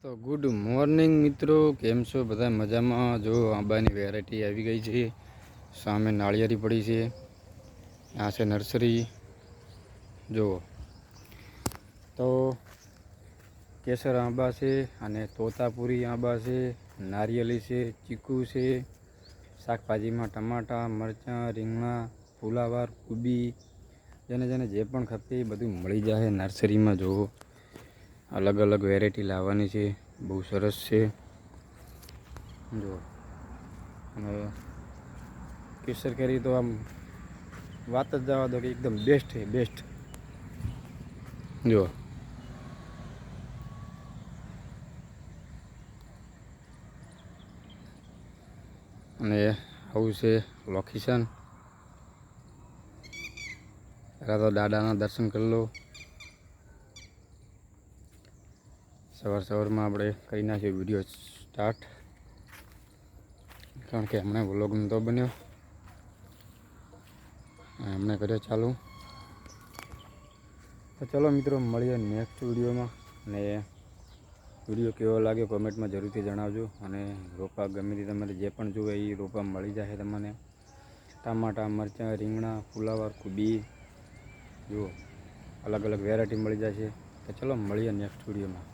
તો good morning મિત્રો, કેમ છો બધા? મજામાં? જો આંબાની વેરાયટી આવી ગઈ છે. સામે નાળિયેરી પડી છે. આ છે નર્સરી. જુઓ તો કેસર આંબા છે અને તોતાપુરી આંબા છે, નારિયેલી છે, ચીકુ છે, શાકભાજીમાં ટમાટા, મરચાં, રીંગણા, ફુલાવાર, કુબી, જેને જેને જે પણ ખપે એ બધું મળી જાય નર્સરીમાં. જુઓ અલગ અલગ વેરાયટી લાવવાની છે, બહુ સરસ છે. જુઓ અને કેસર કેરી તો આમ વાત જ જવા દો કે એકદમ બેસ્ટ છે, બેસ્ટ. જુઓ અને આવું છે લોકેશન. પહેલાં તો દાદાના દર્શન કરી લો. સવારમાં આપણે કરી નાખ્યો વિડીયો સ્ટાર્ટ, કારણ કે હમણાં વ્લોગ નહોતો બન્યો, હમણાં કર્યો ચાલુ. તો ચલો મિત્રો, મળીએ નેક્સ્ટ વિડીયોમાં. અને વિડીયો કેવો લાગ્યો કોમેન્ટમાં જરૂરથી જણાવજો. અને રોપા ગમે તે તમારે જે પણ જોવે એ રોપા મળી જશે તમને. ટામાટા, મરચાં, રીંગણા, ફુલાવર, કુબી, જુઓ અલગ અલગ વેરાયટી મળી જશે. તો ચલો મળીએ નેક્સ્ટ વિડીયોમાં.